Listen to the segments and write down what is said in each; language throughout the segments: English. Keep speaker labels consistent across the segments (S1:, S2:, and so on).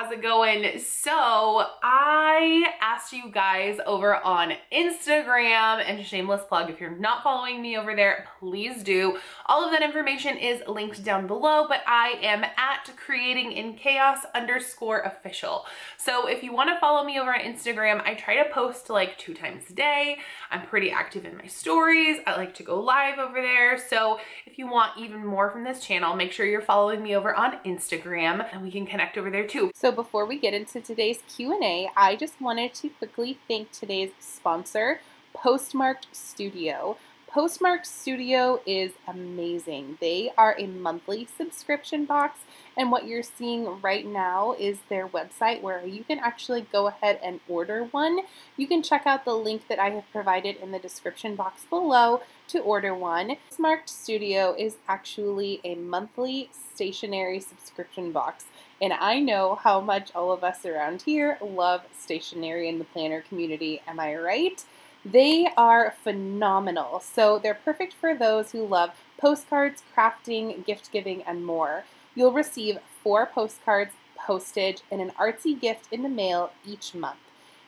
S1: how's it going? So I asked you guys over on Instagram, and shameless plug, if you're not following me over there, please do. All of that information is linked down below, but I am at creatinginchaos_official. So if you want to follow me over on Instagram, I try to post like 2 times a day. I'm pretty active in my stories. I like to go live over there. So if you want even more from this channel, make sure you're following me over on Instagram and we can connect over there too.
S2: So before we get into today's Q&A, I just wanted to quickly thank today's sponsor, Postmarked Studio. Postmarked Studio is amazing. They are a monthly subscription box, and what you're seeing right now is their website where you can actually go ahead and order one. You can check out the link that I have provided in the description box below to order one. Postmarked Studio is actually a monthly stationery subscription box, and I know how much all of us around here love stationery in the planner community. Am I right? They are phenomenal. So they're perfect for those who love postcards, crafting, gift giving, and more. You'll receive 4 postcards, postage, and an artsy gift in the mail each month.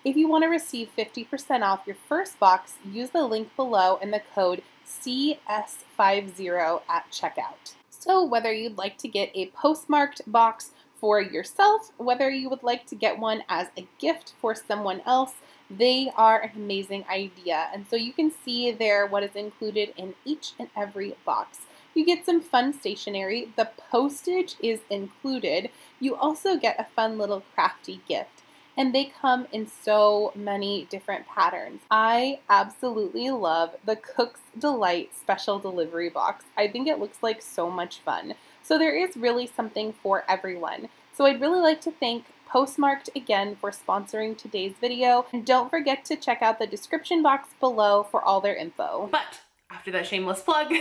S2: If you want to receive 50% off your first box, use the link below and the code CS50 at checkout. So whether you'd like to get a postmarked box for yourself, whether you would like to get one as a gift for someone else, they are an amazing idea. And so you can see there what is included in each and every box. You get some fun stationery. The postage is included. You also get a fun little crafty gift. And they come in so many different patterns. I absolutely love the Cook's Delight special delivery box. I think it looks like so much fun. So there is really something for everyone. So I'd really like to thank Postmarked again for sponsoring today's video. And don't forget to check out the description box below for all their info.
S1: But after that shameless plug,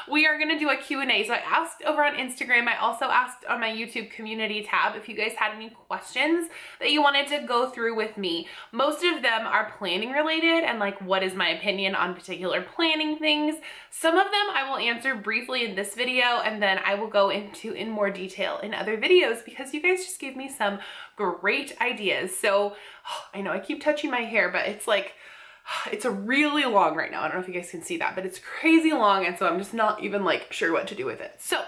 S1: we are gonna do a Q&A. So I asked over on Instagram, I also asked on my YouTube community tab if you guys had any questions that you wanted to go through with me. Most of them are planning related and like what is my opinion on particular planning things. Some of them I will answer briefly in this video, and then I will go into in more detail in other videos because you guys just gave me some great ideas. So I know I keep touching my hair, but it's like, it's a really long right now. I don't know if you guys can see that, but it's crazy long, and so I'm just not even like sure what to do with it. So,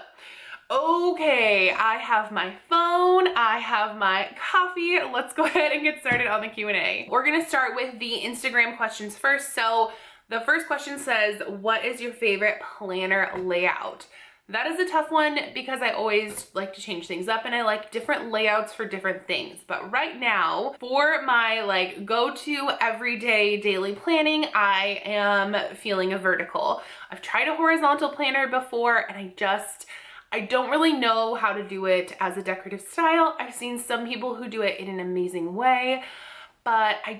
S1: okay, I have my phone, I have my coffee. Let's go ahead and get started on the Q&A. We're gonna start with the Instagram questions first. So the first question says, what is your favorite planner layout? That is a tough one because I always like to change things up and I like different layouts for different things. But right now, for my like go-to everyday daily planning, I am feeling a vertical. I've tried a horizontal planner before and I don't really know how to do it as a decorative style. I've seen some people who do it in an amazing way, but I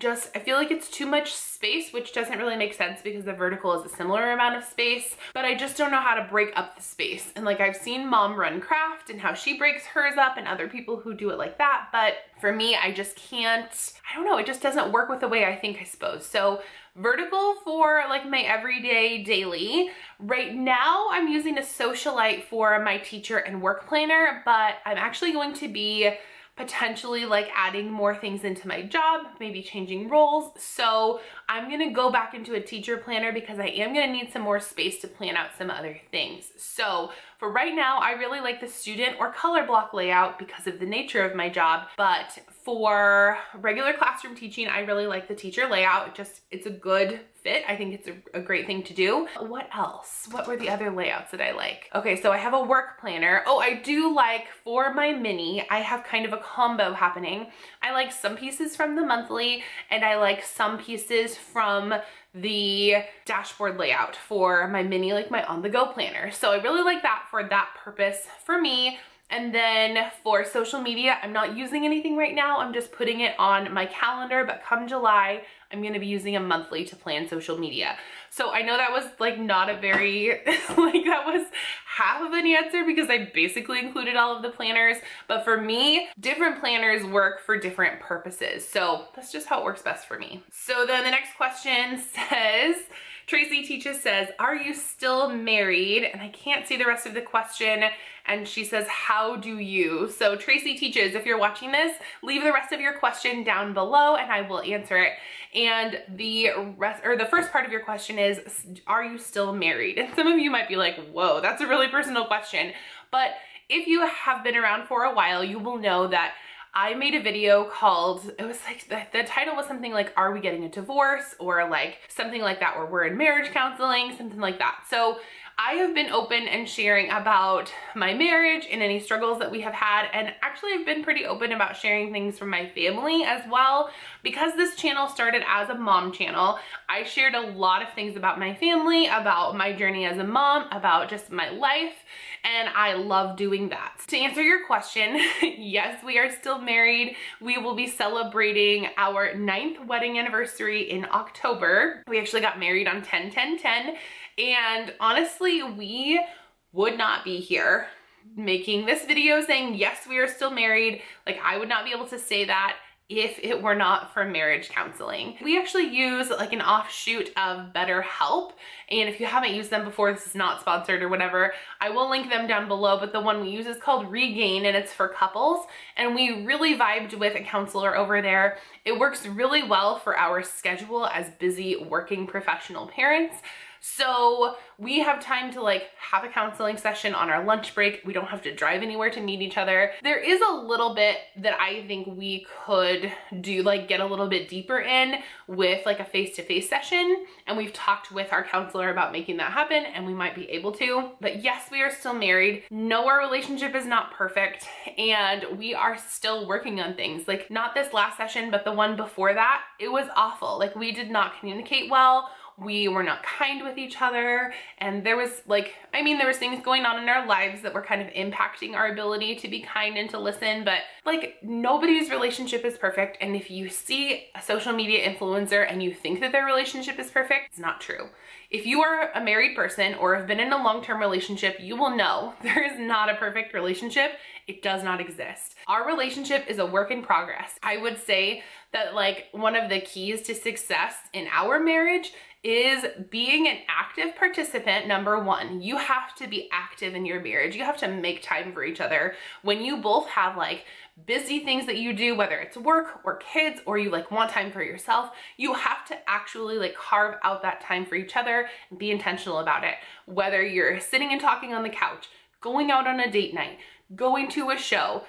S1: feel like it's too much space, which doesn't really make sense because the vertical is a similar amount of space, but I just don't know how to break up the space. And like I've seen Mom Run Craft and how she breaks hers up and other people who do it like that, but for me, I just can't, I don't know, it just doesn't work with the way I think, I suppose. So vertical for like my everyday daily. Right now, I'm using a Socialite for my teacher and work planner, but I'm actually going to be potentially like adding more things into my job, maybe changing roles. So I'm gonna go back into a teacher planner because I am gonna need some more space to plan out some other things. So for right now, I really like the student or color block layout because of the nature of my job. But for regular classroom teaching, I really like the teacher layout. It's a good fit. I think it's a great thing to do. What else? What were the other layouts that I like? Okay, so I have a work planner. Oh, I do like for my mini, I have kind of a combo happening. I like some pieces from the monthly and I like some pieces from the dashboard layout for my mini, like my on-the-go planner. So I really like that for that purpose for me. And then for social media, I'm not using anything right now. I'm just putting it on my calendar, but come July, I'm gonna be using a monthly to plan social media. So I know that was like not a very, like that was half of an answer because I basically included all of the planners, but for me, different planners work for different purposes. So that's just how it works best for me. So then the next question says, Tracy Teaches says, are you still married? And I can't see the rest of the question. And she says, how do you? So Tracy Teaches, if you're watching this, leave the rest of your question down below and I will answer it. And the first part of your question is, are you still married? And some of you might be like, whoa, that's a really personal question. But if you have been around for a while, you will know that I made a video called, it was like, the title was something like, are we getting a divorce? Or like something like that, where we're in marriage counseling, something like that. So I have been open and sharing about my marriage and any struggles that we have had. And actually I've been pretty open about sharing things from my family as well. Because this channel started as a mom channel, I shared a lot of things about my family, about my journey as a mom, about just my life. And I love doing that. To answer your question, yes, we are still married. We will be celebrating our 9th wedding anniversary in October. We actually got married on 10/10/10. And honestly, we would not be here making this video saying, yes, we are still married. Like, I would not be able to say that if it were not for marriage counseling. We actually use like an offshoot of BetterHelp. And if you haven't used them before, this is not sponsored or whatever, I will link them down below, but the one we use is called Regain and it's for couples. And we really vibed with a counselor over there. It works really well for our schedule as busy working professional parents. So we have time to like have a counseling session on our lunch break. We don't have to drive anywhere to meet each other. There is a little bit that I think we could do, like get a little bit deeper in with like a face-to-face session. And we've talked with our counselor about making that happen and we might be able to. But yes, we are still married. No, our relationship is not perfect and we are still working on things. Like not this last session, but the one before that, it was awful. Like we did not communicate well. We were not kind with each other. And there was like, I mean, there was things going on in our lives that were kind of impacting our ability to be kind and to listen, but like nobody's relationship is perfect. And if you see a social media influencer and you think that their relationship is perfect, it's not true. If you are a married person or have been in a long-term relationship, you will know there is not a perfect relationship. It does not exist. Our relationship is a work in progress. I would say that like one of the keys to success in our marriage is being an active participant. Number one, you have to be active in your marriage. You have to make time for each other. When you both have like busy things that you do, whether it's work or kids, or you like want time for yourself, you have to actually like carve out that time for each other and be intentional about it. Whether you're sitting and talking on the couch, going out on a date night, going to a show,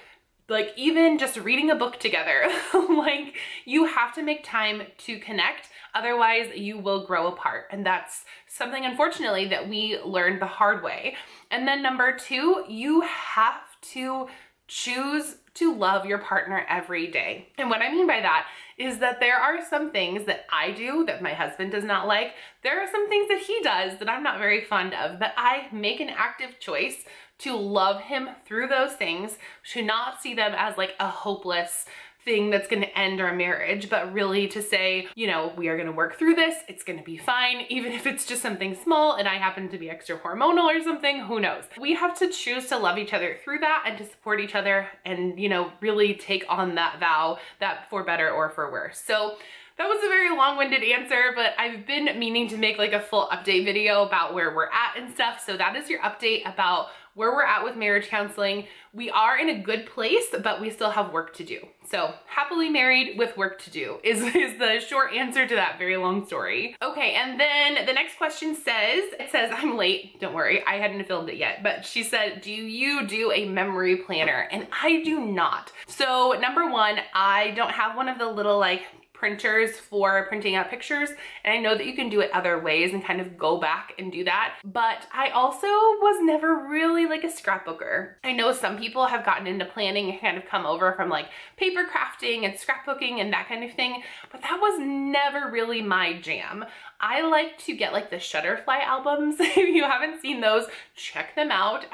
S1: like even just reading a book together, like you have to make time to connect. Otherwise you will grow apart. And that's something, unfortunately, that we learned the hard way. And then number two, you have to choose to love your partner every day. And what I mean by that is that there are some things that I do that my husband does not like. There are some things that he does that I'm not very fond of, but I make an active choice to love him through those things, to not see them as like a hopeless thing that's going to end our marriage, but really to say, you know, we are going to work through this. It's going to be fine. Even if it's just something small and I happen to be extra hormonal or something, who knows? We have to choose to love each other through that and to support each other and, you know, really take on that vow that for better or for worse. So that was a very long-winded answer, but I've been meaning to make like a full update video about where we're at and stuff. So that is your update about where we're at with marriage counseling. We are in a good place, but we still have work to do. So happily married with work to do is the short answer to that very long story. Okay, and then the next question says, I'm late, don't worry, I hadn't filmed it yet, but she said, do you do a memory planner? And I do not. So number one, I don't have one of the little like printers for printing out pictures. And I know that you can do it other ways and kind of go back and do that. But I also was never really like a scrapbooker. I know some people have gotten into planning and kind of come over from like paper crafting and scrapbooking and that kind of thing, but that was never really my jam. I like to get like the Shutterfly albums. If you haven't seen those, check them out.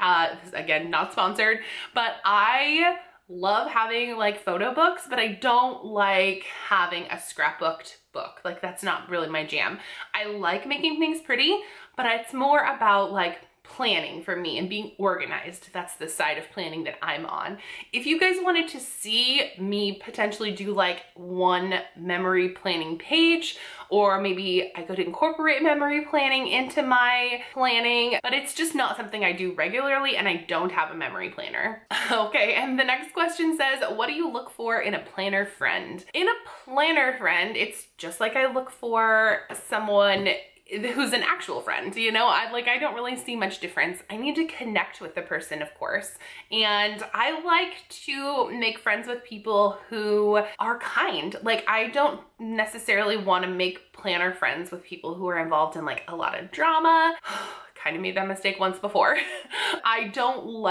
S1: Again, not sponsored, but I love having like photo books, but I don't like having a scrapbooked book. Like that's not really my jam. I like making things pretty, but it's more about like planning for me and being organized. That's the side of planning that I'm on. If you guys wanted to see me potentially do like one memory planning page, or maybe I could incorporate memory planning into my planning, but it's just not something I do regularly and I don't have a memory planner. Okay, and the next question says, what do you look for in a planner friend? In a planner friend, it's just like I look for someone who's an actual friend, you know? I don't really see much difference. I need to connect with the person, of course. And I like to make friends with people who are kind. Like, I don't necessarily want to make planner friends with people who are involved in like a lot of drama. Kind of made that mistake once before. I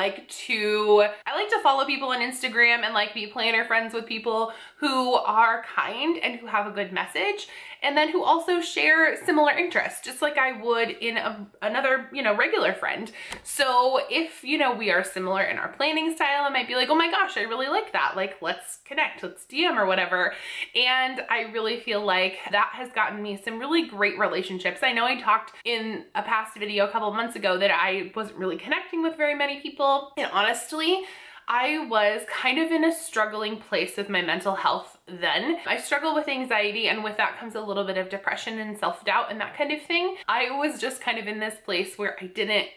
S1: like to follow people on Instagram and like be planner friends with people who are kind and who have a good message, and then who also share similar interests, just like I would in another, regular friend. So if, we are similar in our planning style, I might be like, oh my gosh, I really like that. Like, let's connect, let's DM or whatever. And I really feel like that has gotten me some really great relationships. I know I talked in a past video a couple months ago that I wasn't really connecting with very many people. And honestly, I was kind of in a struggling place with my mental health then. I struggle with anxiety, and with that comes a little bit of depression and self-doubt and that kind of thing. I was just kind of in this place where I didn't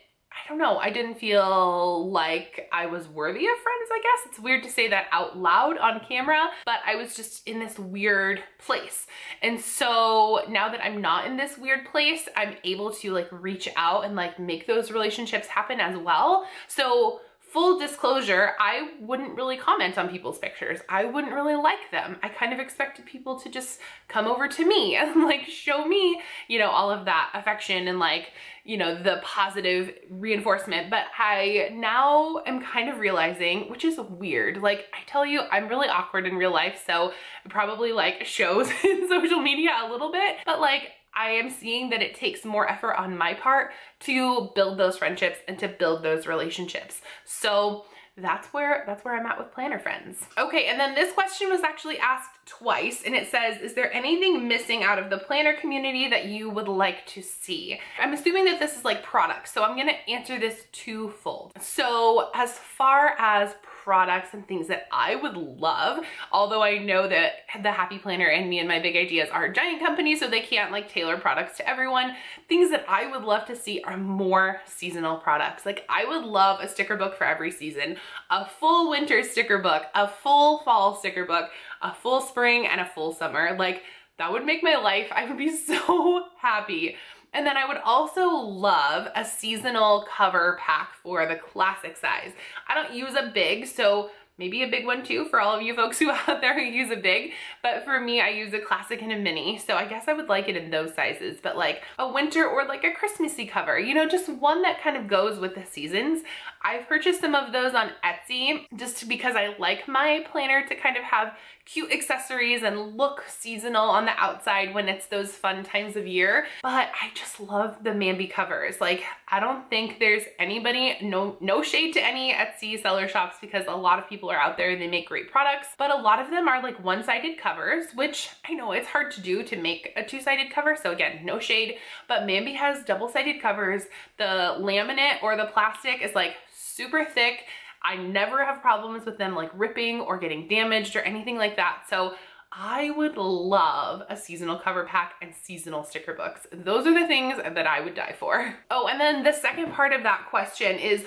S1: feel like I was worthy of friends, I guess. It's weird to say that out loud on camera, but I was just in this weird place. And so now that I'm not in this weird place, I'm able to like reach out and like make those relationships happen as well. So full disclosure, I wouldn't really comment on people's pictures. I wouldn't really like them. I kind of expected people to just come over to me and like show me, all of that affection and like, the positive reinforcement. But I now am kind of realizing, which is weird. Like, I tell you, I'm really awkward in real life, so it probably like shows in social media a little bit, but like, I am seeing that it takes more effort on my part to build those friendships and to build those relationships. So that's where I'm at with planner friends. Okay, and then this question was actually asked twice, and it says, is there anything missing out of the planner community that you would like to see? I'm assuming that this is like products, so I'm gonna answer this twofold. So as far as products and things that I would love, although I know that the Happy Planner and Me and My Big Ideas are giant companies, so they can't like tailor products to everyone. Things that I would love to see are more seasonal products. Like, I would love a sticker book for every season, a full winter sticker book, a full fall sticker book, a full spring, and a full summer. Like, that would make my life, I would be so happy. And then I would also love a seasonal cover pack for the classic size. I don't use a big, so maybe a big one too for all of you folks who out there who use a big, but for me, I use a classic and a mini, so I guess I would like it in those sizes. But like a winter or like a Christmassy cover, just one that kind of goes with the seasons. I've purchased some of those on Etsy just because I like my planner to kind of have cute accessories and look seasonal on the outside when it's those fun times of year. But I just love the Mambi covers. Like, I don't think there's anybody, no shade to any Etsy seller shops, because a lot of people are out there and they make great products, but a lot of them are like one-sided covers, which I know it's hard to do to make a two-sided cover. So again, no shade, but Mambi has double-sided covers. The laminate or the plastic is like super thick. I never have problems with them like ripping or getting damaged or anything like that. So I would love a seasonal cover pack and seasonal sticker books. Those are the things that I would die for. Oh, and then the second part of that question is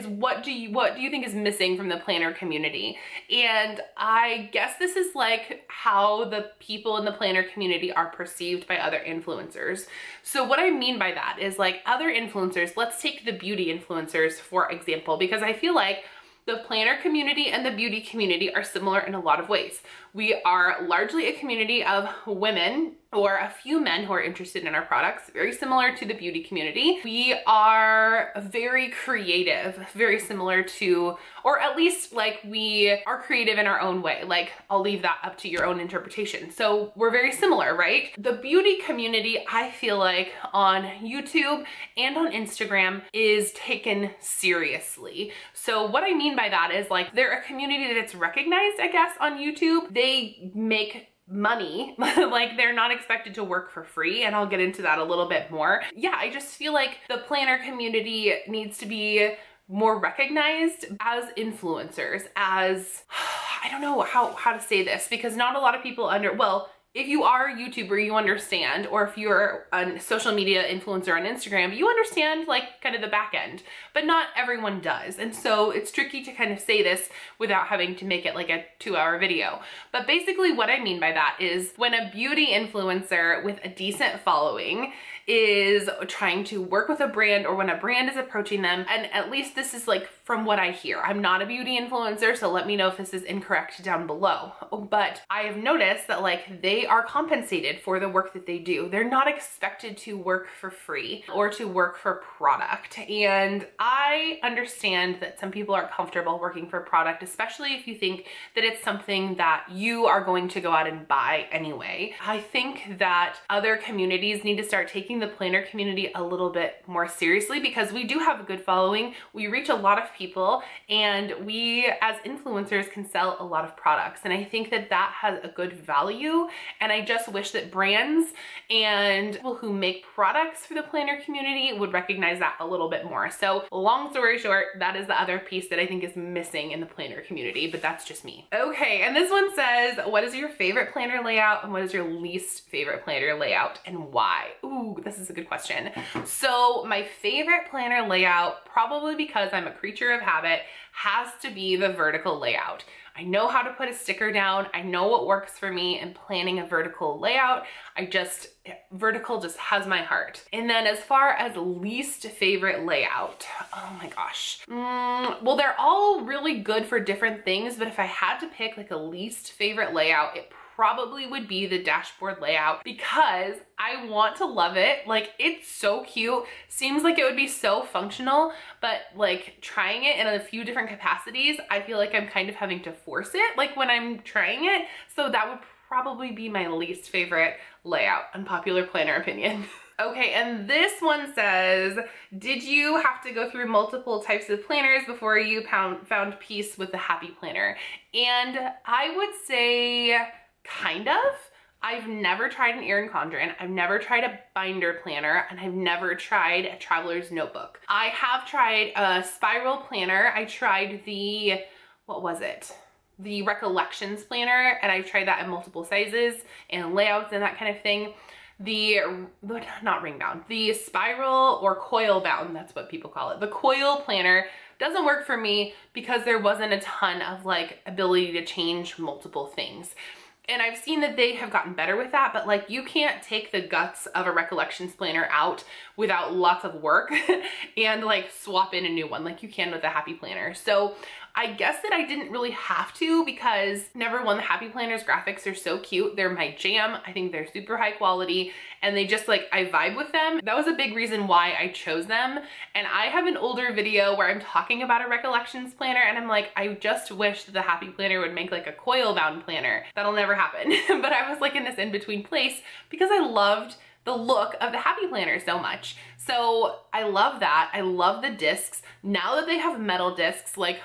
S1: what do you think is missing from the planner community? And I guess this is like how the people in the planner community are perceived by other influencers. So what I mean by that is like other influencers, let's take the beauty influencers for example, because I feel like the planner community and the beauty community are similar in a lot of ways. We are largely a community of women or a few men who are interested in our products, very similar to the beauty community. We are very creative, very similar to, or at least like we are creative in our own way. Like, I'll leave that up to your own interpretation. So we're very similar, right? The beauty community, I feel like on YouTube and on Instagram is taken seriously. So what I mean by that is like they're a community that's recognized, I guess, on YouTube. They make money. Like they're not expected to work for free, and I'll get into that a little bit more. Yeah, I just feel like the planner community needs to be more recognized as influencers, as I don't know how to say this, because not a lot of people well, if you are a YouTuber, you understand, or if you're a social media influencer on Instagram, you understand like kind of the back end, but not everyone does. And so it's tricky to kind of say this without having to make it like a 2-hour video. But basically what I mean by that is when a beauty influencer with a decent following is trying to work with a brand, or when a brand is approaching them, and at least this is like from what I hear. I'm not a beauty influencer, so let me know if this is incorrect down below. But I have noticed that like they are compensated for the work that they do. They're not expected to work for free or to work for product. And I understand that some people aren't comfortable working for product, especially if you think that it's something that you are going to go out and buy anyway. I think that other communities need to start taking the planner community a little bit more seriously, because we do have a good following. We reach a lot of people, and we as influencers can sell a lot of products. And I think that that has a good value. And I just wish that brands and people who make products for the planner community would recognize that a little bit more. So long story short, that is the other piece that I think is missing in the planner community, but that's just me. Okay, and this one says, what is your favorite planner layout and what is your least favorite planner layout and why? Ooh, this is a good question. So my favorite planner layout, probably because I'm a creature of habit, has to be the vertical layout. I know how to put a sticker down. I know what works for me in planning a vertical layout. Vertical just has my heart. And then as far as least favorite layout, oh my gosh. Well, they're all really good for different things, but if I had to pick like a least favorite layout, it probably would be the dashboard layout, because I want to love it. Like it's so cute. Seems like it would be so functional, but like trying it in a few different capacities, I feel like I'm kind of having to force it like when I'm trying it. So that would probably be my least favorite layout. Unpopular planner opinion. Okay, and this one says, did you have to go through multiple types of planners before you found peace with the Happy Planner? And I would say kind of. I've never tried an Erin Condren, I've never tried a binder planner, and I've never tried a traveler's notebook. I have tried a spiral planner. I tried the, what was it? The Recollections planner, and I've tried that in multiple sizes and layouts and that kind of thing. Not ring bound, the spiral or coil bound, that's what people call it. The coil planner doesn't work for me because there wasn't a ton of like ability to change multiple things. And I've seen that they have gotten better with that, but like you can't take the guts of a Recollections planner out without lots of work and like swap in a new one like you can with a Happy Planner. So I guess that I didn't really have to, because number one, the Happy Planner's graphics are so cute. They're my jam. I think they're super high quality, and they just like, I vibe with them. That was a big reason why I chose them. And I have an older video where I'm talking about a Recollections planner, and I'm like, I just wish that the Happy Planner would make like a coil bound planner. That'll never happen. But I was like in this in-between place because I loved the look of the Happy Planner so much. So I love that. I love the discs. Now that they have metal discs, like,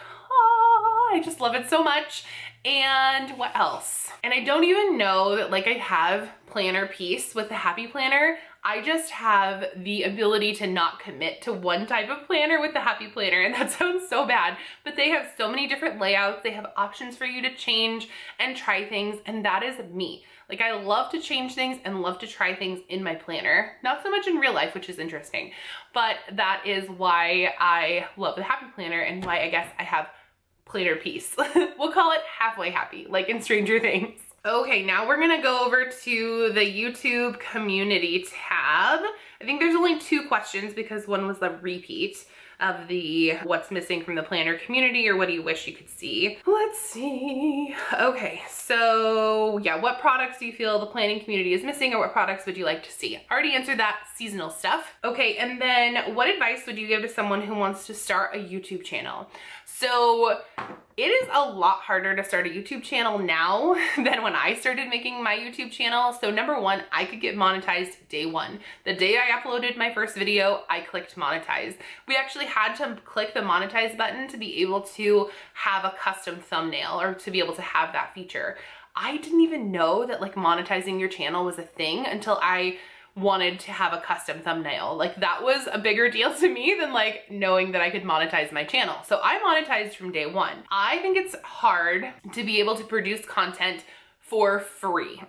S1: I just love it so much. And what else? And I don't even know that like I have planner peace with the Happy Planner. I just have the ability to not commit to one type of planner with the Happy Planner, and that sounds so bad, but they have so many different layouts. They have options for you to change and try things, and that is me. Like I love to change things and love to try things in my planner. Not so much in real life, which is interesting, but that is why I love the Happy Planner and why I guess I have planner peace. We'll call it halfway happy, like in Stranger Things. Okay, now we're gonna go over to the YouTube community tab. I think there's only 2 questions because one was the repeat of the what's missing from the planner community or what do you wish you could see. Let's see. Okay, so yeah, what products do you feel the planning community is missing, or what products would you like to see? I already answered that, seasonal stuff. Okay, and then what advice would you give to someone who wants to start a YouTube channel? So it is a lot harder to start a YouTube channel now than when I started making my YouTube channel. So number one, I could get monetized day one. The day I uploaded my first video, I clicked monetize. We actually had to click the monetize button to be able to have a custom thumbnail or to be able to have that feature. I didn't even know that like monetizing your channel was a thing until I wanted to have a custom thumbnail. Like that was a bigger deal to me than like knowing that I could monetize my channel. So I monetized from day one. I think it's hard to be able to produce content for free.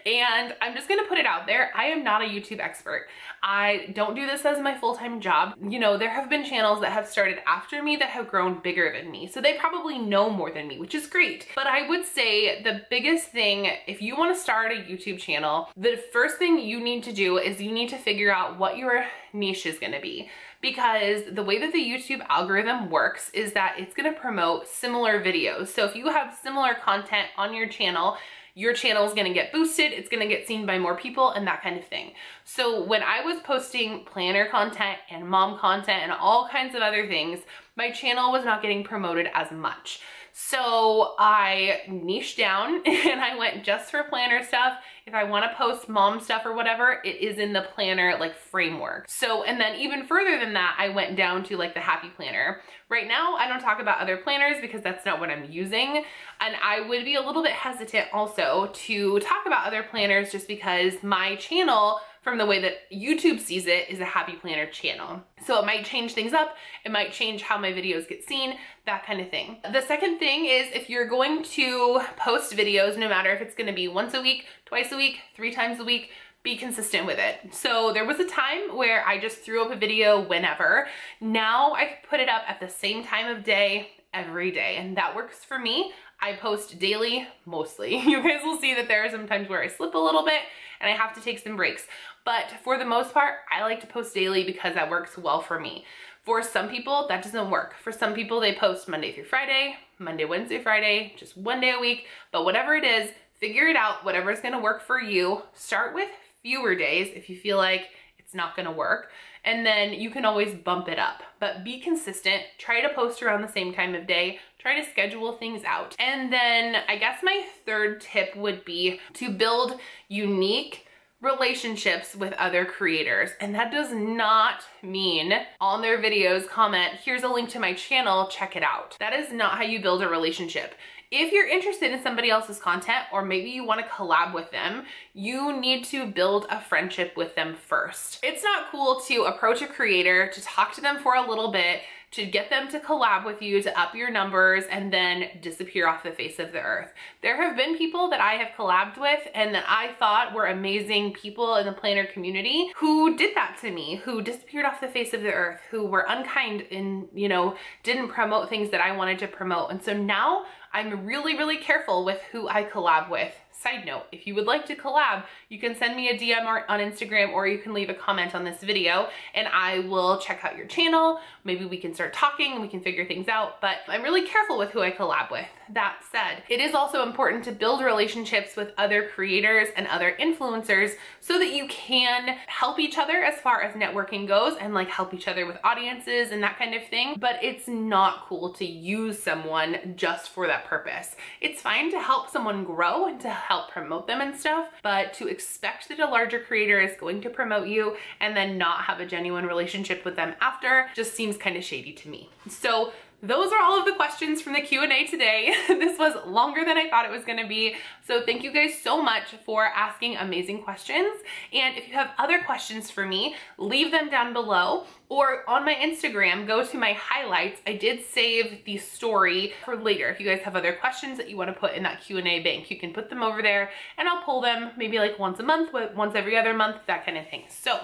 S1: And I'm just gonna put it out there. I am not a YouTube expert. I don't do this as my full-time job. You know, there have been channels that have started after me that have grown bigger than me. So they probably know more than me, which is great. But I would say the biggest thing, if you wanna start a YouTube channel, the first thing you need to do is you need to figure out what your niche is gonna be. Because the way that the YouTube algorithm works is that it's gonna promote similar videos. So if you have similar content on your channel is gonna get boosted, it's gonna get seen by more people and that kind of thing. So when I was posting planner content and mom content and all kinds of other things, my channel was not getting promoted as much. So I niched down and I went just for planner stuff. If I want to post mom stuff or whatever, it is in the planner like framework. So, and then even further than that, I went down to like the happy planner. Right now, I don't talk about other planners because that's not what I'm using. And I would be a little bit hesitant also to talk about other planners just because my channel, from the way that YouTube sees it, is a happy planner channel. So it might change things up. It might change how my videos get seen, that kind of thing. The second thing is if you're going to post videos, no matter if it's gonna be once a week, twice a week, 3 times a week, be consistent with it. So there was a time where I just threw up a video whenever. Now I put it up at the same time of day, every day, and that works for me. I post daily, mostly. You guys will see that there are some times where I slip a little bit and I have to take some breaks. But for the most part, I like to post daily because that works well for me. For some people, that doesn't work. For some people, they post Monday through Friday, Monday, Wednesday, Friday, just one day a week. But whatever it is, figure it out, whatever's gonna work for you. Start with fewer days if you feel like it's not gonna work. And then you can always bump it up. But be consistent, try to post around the same time of day, try to schedule things out. And then I guess my third tip would be to build unique relationships with other creators. And that does not mean on their videos comment, here's a link to my channel, check it out. That is not how you build a relationship. If you're interested in somebody else's content, or maybe you want to collab with them, you need to build a friendship with them first. It's not cool to approach a creator, to talk to them for a little bit, to get them to collab with you, to up your numbers, and then disappear off the face of the earth. There have been people that I have collabed with and that I thought were amazing people in the planner community who did that to me, who disappeared off the face of the earth, who were unkind and, you know, didn't promote things that I wanted to promote. And so now I'm really, really careful with who I collab with. Side note, if you would like to collab, you can send me a DM on Instagram, or you can leave a comment on this video and I will check out your channel. Maybe we can start talking and we can figure things out, but I'm really careful with who I collab with. That said, it is also important to build relationships with other creators and other influencers so that you can help each other as far as networking goes and like help each other with audiences and that kind of thing. But it's not cool to use someone just for that purpose. It's fine to help someone grow and to help promote them and stuff, but to expect that a larger creator is going to promote you and then not have a genuine relationship with them after just seems kind of shady to me. So those are all of the questions from the Q&A today. This was longer than I thought it was gonna be. So thank you guys so much for asking amazing questions. And if you have other questions for me, leave them down below, or on my Instagram, go to my highlights. I did save the story for later. If you guys have other questions that you wanna put in that Q&A bank, you can put them over there and I'll pull them maybe like once a month, once every other month, that kind of thing. So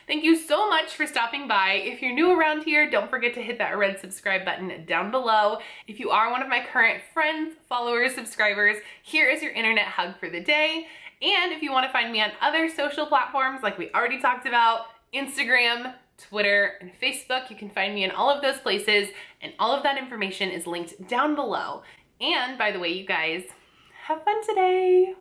S1: thank you so much for stopping by. If you're new around here, don't forget to hit that red subscribe button down below. If you are one of my current friends, followers, subscribers, here is your internet hug for the day. And if you want to find me on other social platforms like we already talked about, Instagram, Twitter, and Facebook, you can find me in all of those places, and all of that information is linked down below. And by the way, you guys, have fun today.